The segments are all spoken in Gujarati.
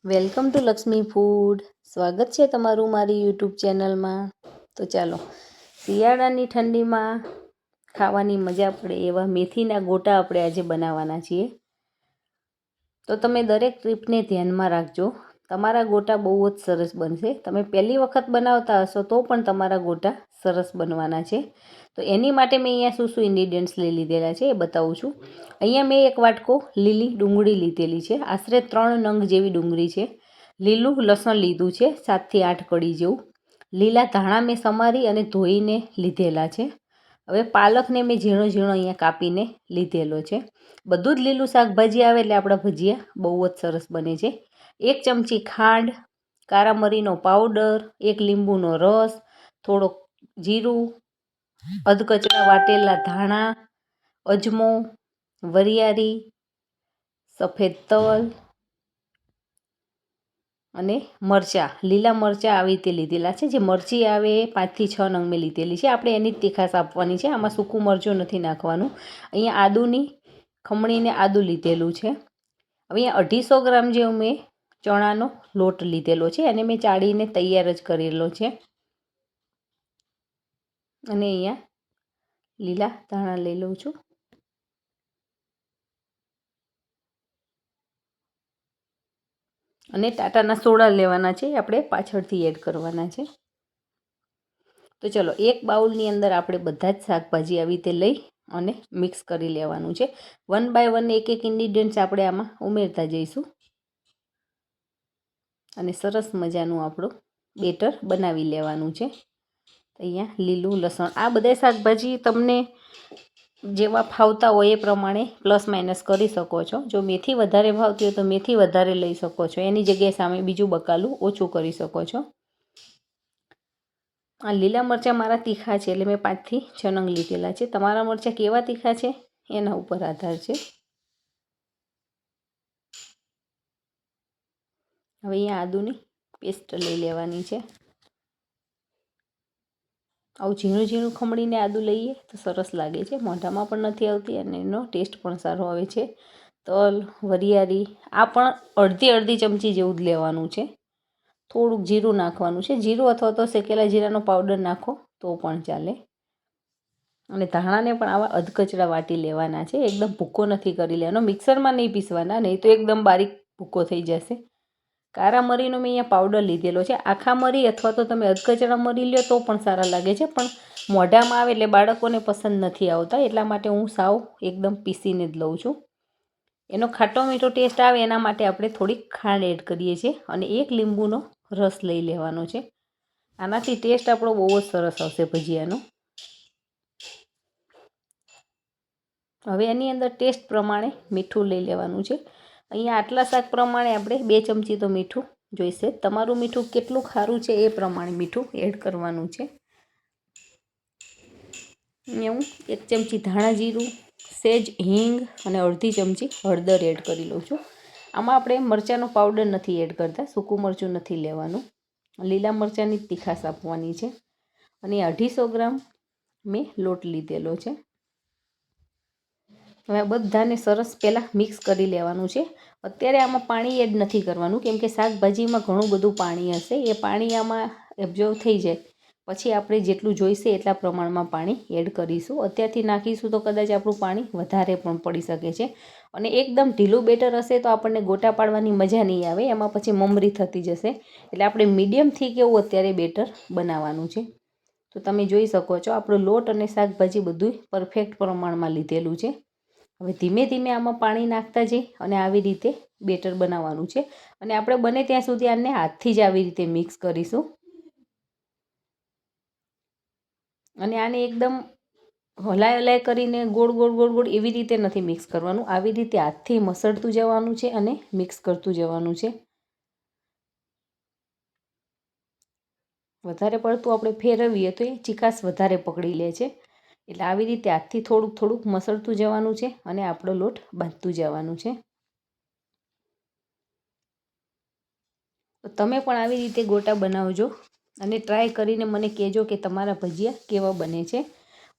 Welcome to Lakshmi food. સ્વાગત છે તમારું મારી યુટ્યુબ ચેનલમાં. તો ચાલો, શિયાળાની ઠંડીમાં ખાવાની મજા પડે એવા મેથીના ગોટા આપણે આજે બનાવવાના છીએ. તો તમે દરેક ટ્રીપને ધ્યાનમાં રાખજો. તમારા ગોટા બહુ જ સરસ બનશે. તમે પહેલી વખત બનાવતા હશો તો પણ તમારા ગોટા સરસ બનવાના છે. તો એની માટે મેં અહીંયા શું શું ઇન્ગ્રીડિયન્ટ્સ લઈ લીધેલા છે એ બતાવું છું. અહીંયા મેં એક વાટકો લીલી ડુંગળી લીધેલી છે. આશરે 3 નંગ જેવી ડુંગળી છે. લીલું લસણ લીધું છે 7 થી 8 કળી જેવું. લીલા ધાણા મેં સમારી અને ધોઈને લીધેલા છે. હવે પાલકને મેં ઝીણો ઝીણો અહીંયા કાપીને લીધેલો છે. બધું જ લીલું શાકભાજી આવે એટલે આપણા ભજીયા બહુ જ સરસ બને છે. 1 ચમચી ખાંડ, કારા મરીનો પાવડર, 1 લીંબુનો રસ, થોડોક જીરું, અધકચરા વાટેલા ધાણા, અજમો, વરિયાળી, સફેદ તલ અને મરચાં, લીલા મરચાં આવી રીતે લીધેલા છે. જે મરચી આવે એ 5 થી 6 નંગ મેં લીધેલી છે. આપણે એની જ તીખાશ આપવાની છે. આમાં સૂકું મરચું નથી નાખવાનું. અહીંયા આદુની ખમણીને આદું લીધેલું છે. હવે અહીંયા 250 ગ્રામ જેવું મેં ચણાનો લોટ લીધેલો છે અને મેં ચાળીને તૈયાર જ કરેલો છે. અને અહીંયા લીલા ધાણા લઈ લઉં છું. અને ટાટાના સોડા લેવાના છે, આપણે પાછળથી એડ કરવાના છે. તો ચલો, એક બાઉલની અંદર આપણે બધા જ શાકભાજી આવી રીતે લઈ અને મિક્સ કરી લેવાનું છે. 1 બાય 1 એક એક ઇન્ગ્રીડિયન્ટ્સ આપણે આમાં ઉમેરતા જઈશું અને સરસ મજાનું આપણું બેટર બનાવી લેવાનું છે. અહીંયા લીલું લસણ, આ બધા શાકભાજી તમને જેવા ફાવતા હોય એ પ્રમાણે પ્લસ માઇનસ કરી શકો છો. જો મેથી વધારે ભાવતી હોય તો મેથી વધારે લઈ શકો છો. એની જગ્યાએ સામે બીજું બકાલું ઓછું કરી શકો છો. આ લીલા મરચાં મારા તીખા છે એટલે મેં 5 થી 6 નંગ લીધેલા છે. તમારા મરચાં કેવા તીખા છે એના ઉપર આધાર છે. હવે અહીંયા આદુની પેસ્ટ લઈ લેવાની છે. આવું ઝીણું ઝીણું ખમણીને આદું લઈએ તો સરસ લાગે છે. મોઢામાં પણ નથી આવતી અને એનો ટેસ્ટ પણ સારો આવે છે. તલ, વરિયાળી, આ પણ અડધી ચમચી જેવું જ લેવાનું છે. થોડુંક જીરું નાખવાનું છે. જીરું અથવા તો શેકેલા જીરાનો પાવડર નાખો તો પણ ચાલે. અને ધાણાને પણ આવા અધકચરા વાટી લેવાના છે. એકદમ ભૂકો નથી કરી લેવાનો. મિક્સરમાં નહીં પીસવાના, નહીં તો એકદમ બારીક ભૂકો થઈ જશે. કારા મરીનો મેં અહીંયા પાવડર લીધેલો છે. આખા મરી અથવા તો તમે અધકચરા મરી લ્યો તો પણ સારા લાગે છે, પણ મોઢામાં આવે એટલે બાળકોને પસંદ નથી આવતા. એટલા માટે હું સાવ એકદમ પીસીને જ લઉં છું. એનો ખાટો મીઠો ટેસ્ટ આવે એના માટે આપણે થોડીક ખાંડ એડ કરીએ છીએ અને 1 લીંબુનો રસ લઈ લેવાનો છે. આનાથી ટેસ્ટ આપણો બહુ જ સરસ આવશે ભજીયાનો. હવે એની અંદર ટેસ્ટ પ્રમાણે મીઠું લઈ લેવાનું છે. અહીંયા આટલા શાક પ્રમાણે આપણે 2 ચમચી તો મીઠું જોઈશે. તમારું મીઠું કેટલું ખારું છે એ પ્રમાણે મીઠું એડ કરવાનું છે. અહીંયા હું 1 ચમચી ધાણા જીરું, સેજ હિંગ અને અડધી ચમચી હળદર એડ કરી લઉં છું. આમાં આપણે મરચાંનો પાવડર નથી એડ કરતા, સૂકું મરચું નથી લેવાનું. લીલા મરચાંની જ તીખાશ આપવાની છે. અને 250 ગ્રામ મેં લોટ લીધેલો છે. હવે આ બધાને સરસ પહેલાં મિક્સ કરી લેવાનું છે. અત્યારે આમાં પાણી એડ નથી કરવાનું, કેમ કે શાકભાજીમાં ઘણું બધું પાણી હશે. એ પાણી આમાં એબ્ઝોર્વ થઈ જાય પછી આપણે જેટલું જોઈશે એટલા પ્રમાણમાં પાણી એડ કરીશું. અત્યારથી નાખીશું તો કદાચ આપણું પાણી વધારે પણ પડી શકે છે. અને એકદમ ઢીલું બેટર હશે તો આપણને ગોટા પાડવાની મજા નહીં આવે, એમાં પછી મમરી થતી જશે. એટલે આપણે મીડિયમથી કેવું અત્યારે બેટર બનાવવાનું છે. તો તમે જોઈ શકો છો આપણો લોટ અને શાકભાજી બધું પરફેક્ટ પ્રમાણમાં લીધેલું છે. હવે ધીમે ધીમે આમાં પાણી નાખતા જઈ અને આવી રીતે બેટર બનાવવાનું છે. અને આપણે બને ત્યાં સુધી આને હાથથી જ આવી રીતે મિક્સ કરીશું. અને આને એકદમ હલાય કરીને ગોળ ગોળ એવી રીતે નથી મિક્સ કરવાનું. આવી રીતે હાથથી મસળતું જવાનું છે અને મિક્સ કરતું જવાનું છે. વધારે પડતું આપણે ફેરવીએ તો એ ચીકાશ વધારે પકડી લે છે. એટલે આવી રીતે હાથથી થોડુંક મસળતું જવાનું છે અને આપણો લોટ બાંધતું જવાનું છે. તો તમે પણ આવી રીતે ગોટા બનાવજો અને ટ્રાય કરીને મને કહેજો કે તમારા ભજીયા કેવા બને છે.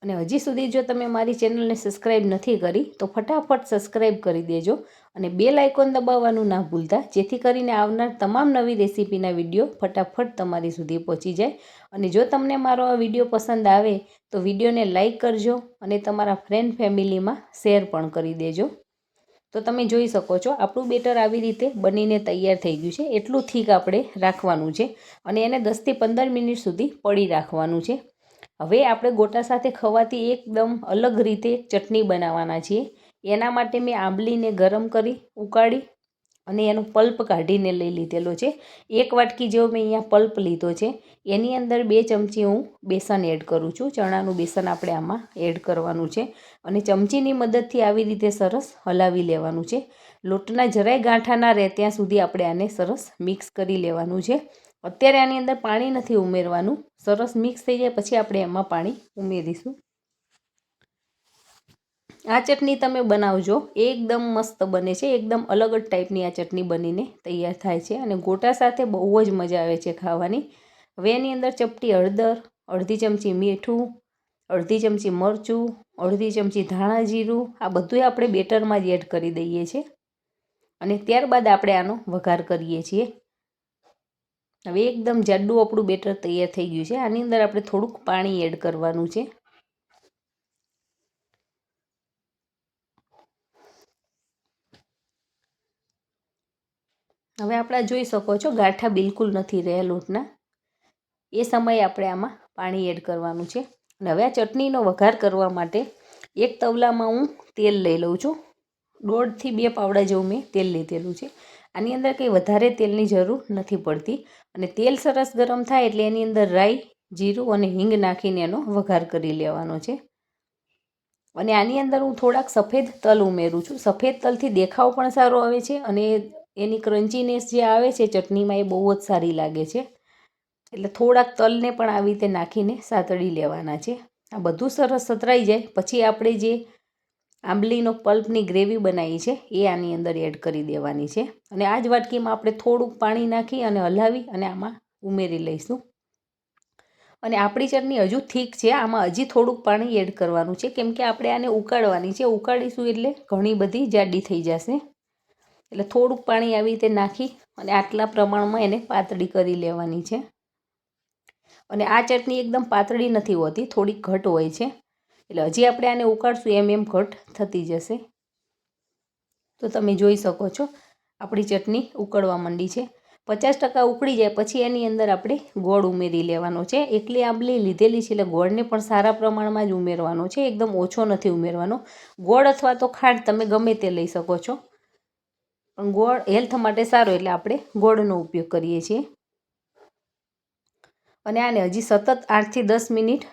અને હજી સુધી જો તમે મારી ચેનલને સબસ્ક્રાઈબ નથી કરી તો ફટાફટ સબસ્ક્રાઈબ કરી દેજો અને બેલ આઇકોન દબાવવાનું ના ભૂલતા, જેથી કરીને આવનાર તમામ નવી રેસીપીના વિડીયો ફટાફટ તમારી સુધી પહોંચી જાય. અને જો તમને મારો આ વિડીયો પસંદ આવે તો વિડીયોને લાઈક કરજો અને તમારા ફ્રેન્ડ ફેમિલીમાં શેર પણ કરી દેજો. તો તમે જોઈ શકો છો આપણું બેટર આવી રીતે બનીને તૈયાર થઈ ગયું છે. એટલું થીક આપણે રાખવાનું છે અને એને 10 થી 15 મિનિટ સુધી પડી રાખવાનું છે. હવે આપણે ગોટા સાથે ખવાતી એકદમ અલગ રીતે ચટણી બનાવવાના છીએ. એના માટે મેં આંબલીને ગરમ કરી ઉકાળી અને એનો પલ્પ કાઢીને લઈ લીધેલો છે. 1 વાટકી જેવો મેં અહીંયા પલ્પ લીધો છે. એની અંદર 2 ચમચી હું બેસન એડ કરું છું. ચણાનું બેસન આપણે આમાં એડ કરવાનું છે અને ચમચીની મદદથી આવી રીતે સરસ હલાવી લેવાનું છે. લોટના જરાય ગાંઠા ના રહે ત્યાં સુધી આપણે આને સરસ મિક્સ કરી લેવાનું છે. અત્યારે આની અંદર પાણી નથી ઉમેરવાનું. સરસ મિક્સ થઈ જાય પછી આપણે એમાં પાણી ઉમેરીશું. આ ચટણી તમે બનાવજો, એકદમ મસ્ત બને છે. એકદમ અલગ જ ટાઈપની આ ચટણી બનીને તૈયાર થાય છે અને ગોટા સાથે બહુ જ મજા આવે છે ખાવાની. હવે એની અંદર ચપટી હળદર, અડધી ચમચી મીઠું, અડધી ચમચી મરચું, અડધી ચમચી ધાણા જીરું, આ બધું આપણે બેટરમાં જ એડ કરી દઈએ છીએ અને ત્યારબાદ આપણે આનો વઘાર કરીએ છીએ. હવે એકદમ જાડું આપણું બેટર તૈયાર થઈ ગયું છે. આની અંદર આપણે થોડુંક પાણી એડ કરવાનું છે. હવે આપણે જોઈ શકો છો ગાંઠા બિલકુલ નથી રહ્યા લોટના. એ સમયે આપણે આમાં પાણી એડ કરવાનું છે. અને હવે આ ચટણીનો વઘાર કરવા માટે એક તવલામાં હું તેલ લઈ લઉં છું. 1.5 થી 2 પાવડા જેવું મેં તેલ લીધેલું છે. આની અંદર કંઈ વધારે તેલની જરૂર નથી પડતી. અને તેલ સરસ ગરમ થાય એટલે એની અંદર રાઈ, જીરું અને હિંગ નાખીને એનો વઘાર કરી લેવાનો છે. અને આની અંદર હું થોડાક સફેદ તલ ઉમેરું છું. સફેદ તલથી દેખાવ પણ સારો આવે છે અને એની ક્રન્ચીનેસ જે આવે છે ચટણીમાં એ બહુ જ સારી લાગે છે. એટલે થોડાક તલને પણ આવી રીતે નાખીને સાતળી લેવાના છે. આ બધું સરસ સતરાઈ જાય પછી આપણે જે આંબલીનો પલ્પની ગ્રેવી બનાવી છે એ આની અંદર એડ કરી દેવાની છે. અને આ જ વાટકીમાં આપણે થોડુંક પાણી નાખી અને હલાવી અને આમાં ઉમેરી લઈશું. અને આપણી ચટણી હજુ થીક છે, આમાં હજી થોડુંક પાણી એડ કરવાનું છે કેમ કે આપણે આને ઉકાળવાની છે. ઉકાળીશું એટલે ઘણી બધી જાડી થઈ જશે. એટલે થોડુંક પાણી આવી રીતે નાખી અને આટલા પ્રમાણમાં એને પાતળી કરી લેવાની છે. અને આ ચટણી એકદમ પાતળી નથી હોતી, થોડીક ઘટ હોય છે. એટલે હજી આપણે આને ઉકાળશું એમ ઘટ થતી જશે. તો તમે જોઈ શકો છો આપણી ચટણી ઉકળવા માંડી છે. 50% ઉકળી જાય પછી એની અંદર આપણે ગોળ ઉમેરી લેવાનો છે. એકલી આંબલી લીધેલી છે એટલે ગોળને પણ સારા પ્રમાણમાં જ ઉમેરવાનો છે. એકદમ ઓછો નથી ઉમેરવાનો. ગોળ અથવા તો ખાંડ તમે ગમે તે લઈ શકો છો, પણ ગોળ હેલ્થ માટે સારો એટલે આપણે ગોળનો ઉપયોગ કરીએ છીએ. અને આને હજી સતત 8 થી 10 મિનિટ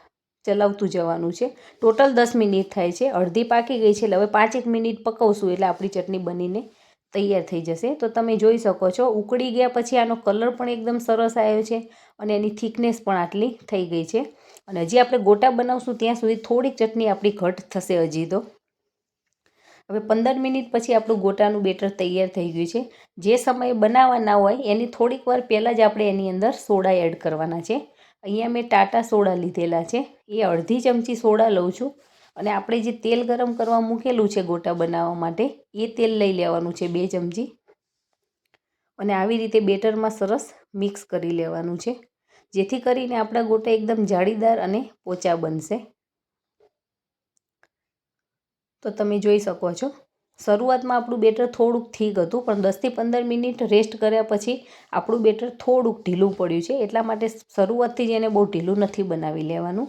ચલાવતું જવાનું છે. ટોટલ 10 મિનિટ થાય છે. અડધી પાકી ગઈ છે એટલે હવે 5 મિનિટ પકવશું એટલે આપણી ચટણી બનીને તૈયાર થઈ જશે. તો તમે જોઈ શકો છો ઉકળી ગયા પછી આનો કલર પણ એકદમ સરસ આવ્યો છે અને એની થિકનેસ પણ આટલી થઈ ગઈ છે. અને હજી આપણે ગોટા બનાવશું ત્યાં સુધી થોડીક ચટણી આપણી ઘટ થશે હજી તો. હવે 15 મિનિટ પછી આપણું ગોટાનું બેટર તૈયાર થઈ ગયું છે. જે સમયે બનાવવાના હોય એની થોડીક વાર પહેલાં જ આપણે એની અંદર સોડા એડ કરવાના છે. અહીંયા મેં ટાટા સોડા લીધેલા છે. એ અડધી ચમચી સોડા લઉં છું. અને આપણે જે તેલ ગરમ કરવા મૂકેલું છે ગોટા બનાવવા માટે એ તેલ લઈ લેવાનું છે 2 ચમચી. અને આવી રીતે બેટરમાં સરસ મિક્સ કરી લેવાનું છે, જેથી કરીને આપણા ગોટા એકદમ જાળીદાર અને પોચા બનશે. તો તમે જોઈ શકો છો શરૂઆતમાં આપણું બેટર થોડુંક થીક હતું, પણ 10 થી 15 મિનિટ રેસ્ટ કર્યા પછી આપણું બેટર થોડુંક ઢીલું પડ્યું છે. એટલા માટે શરૂઆતથી જ એને બહુ ઢીલું નથી બનાવી લેવાનું.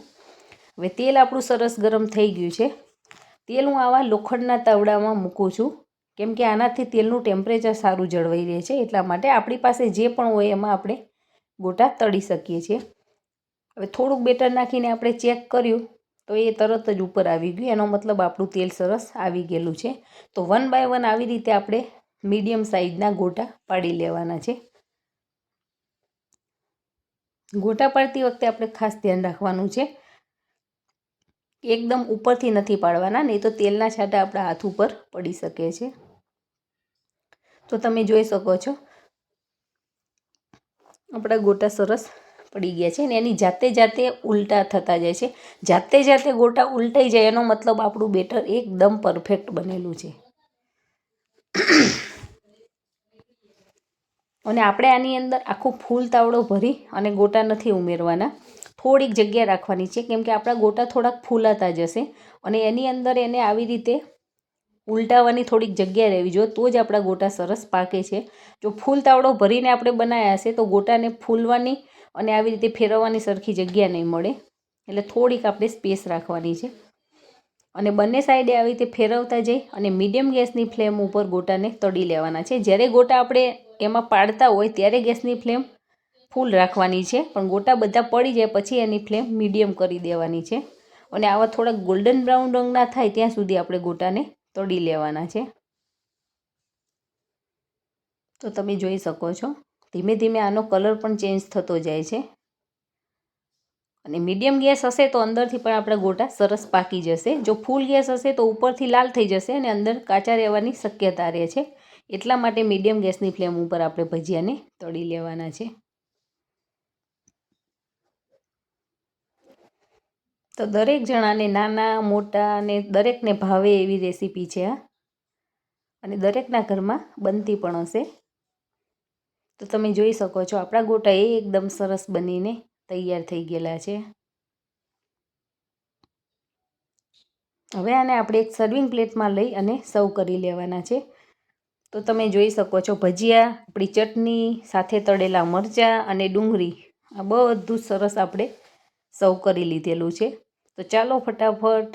હવે તેલ આપણું સરસ ગરમ થઈ ગયું છે. તેલ હું આવા લોખંડના તવડામાં મૂકું છું કેમ કે આનાથી તેલનું ટેમ્પરેચર સારું જળવાઈ રહે છે. એટલા માટે આપણી પાસે જે પણ હોય એમાં આપણે ગોટા તળી શકીએ છીએ. હવે થોડુંક બેટર નાખીને આપણે ચેક કર્યું તો એ તરત જ ઉપર આવી ગયું. એનો મતલબ આપણું તેલ સરસ આવી ગયેલું છે. તો 1 બાય 1 આવી રીતે આપણે મીડિયમ સાઇઝના ગોટા પાડી લેવાના છે. ગોટા પાડતી વખતે આપણે ખાસ ધ્યાન રાખવાનું છે, એકદમ ઉપરથી નથી પાડવાના, નહીં તો તેલના છાંટા આપણા હાથ ઉપર પડી શકે છે. તો તમે જોઈ શકો છો આપણા ગોટા સરસ પડી ગયા છે ને એની જાતે જાતે ઉલટા થતા જાય છે. જાતે જાતે ગોટા ઉલટાઈ જાય એનો મતલબ આપણું બેટર એકદમ પરફેક્ટ બનેલું છે. અને આપણે આની અંદર આખો ફૂલ તાવડો ભરી અને ગોટા નથી ઉમેરવાના, થોડીક જગ્યા રાખવાની છે, કેમ કે આપણા ગોટા થોડાક ફૂલાતા જશે અને એની અંદર એને આવી રીતે ઉલટાવવાની થોડીક જગ્યા રહેવી જોઈએ, તો જ આપણા ગોટા સરસ પાકે છે. જો ફૂલ તાવડો ભરીને આપણે બનાવ્યા હશે તો ગોટાને ફૂલવાની અને આવી રીતે ફેરવવાની સરખી જગ્યા નહીં મળે, એટલે થોડીક આપણે સ્પેસ રાખવાની છે. અને બંને સાઈડે આવી રીતે ફેરવતા જઈ અને મીડિયમ ગેસની ફ્લેમ ઉપર ગોટાને તળી લેવાના છે. જ્યારે ગોટા આપણે એમાં પાડતા હોય ત્યારે ગેસની ફ્લેમ ફૂલ રાખવાની છે, પણ ગોટા બધા પડી જાય પછી એની ફ્લેમ મીડિયમ કરી દેવાની છે. અને આવા થોડાક ગોલ્ડન બ્રાઉન રંગના થાય ત્યાં સુધી આપણે ગોટાને તળી લેવાના છે. તો તમે જોઈ શકો છો ધીમે ધીમે આનો કલર પણ ચેન્જ થતો જાય છે. અને મીડિયમ ગેસ હશે તો અંદરથી પણ આપણા ગોટા સરસ પાકી જશે. જો ફૂલ ગેસ હશે તો ઉપરથી લાલ થઈ જશે અને અંદર કાચા રહેવાની શક્યતા રહે છે. એટલા માટે મીડિયમ ગેસની ફ્લેમ ઉપર આપણે ભજીયાને તળી લેવાના છે. તો દરેક જણાને નાના મોટા અને દરેકને ભાવે એવી રેસીપી છે આ, અને દરેકના ઘરમાં બનતી પણ હશે. તો તમે જોઈ શકો છો આપણા ગોટા એકદમ સરસ બનીને તૈયાર થઈ ગયેલા છે. હવે આને આપણે એક સર્વિંગ પ્લેટમાં લઈ અને સર્વ કરી લેવાના છે. તો તમે જોઈ શકો છો ભજીયા, આપણી ચટણી સાથે તળેલા મરચાં અને ડુંગળી, આ બધું સરસ આપણે સર્વ કરી લીધેલું છે. તો ચાલો ફટાફટ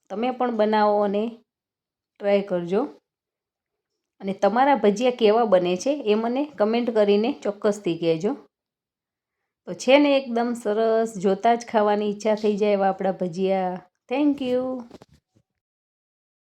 તમે પણ બનાવો અને ટ્રાય કરજો. અને તમારા ભજીયા કેવા બને છે એ મને કમેન્ટ કરીને ચોક્કસથી કહેજો. તો છે ને એકદમ સરસ, જોતાં જ ખાવાની ઈચ્છા થઈ જાય એવા આપણા ભજીયા. Thank you.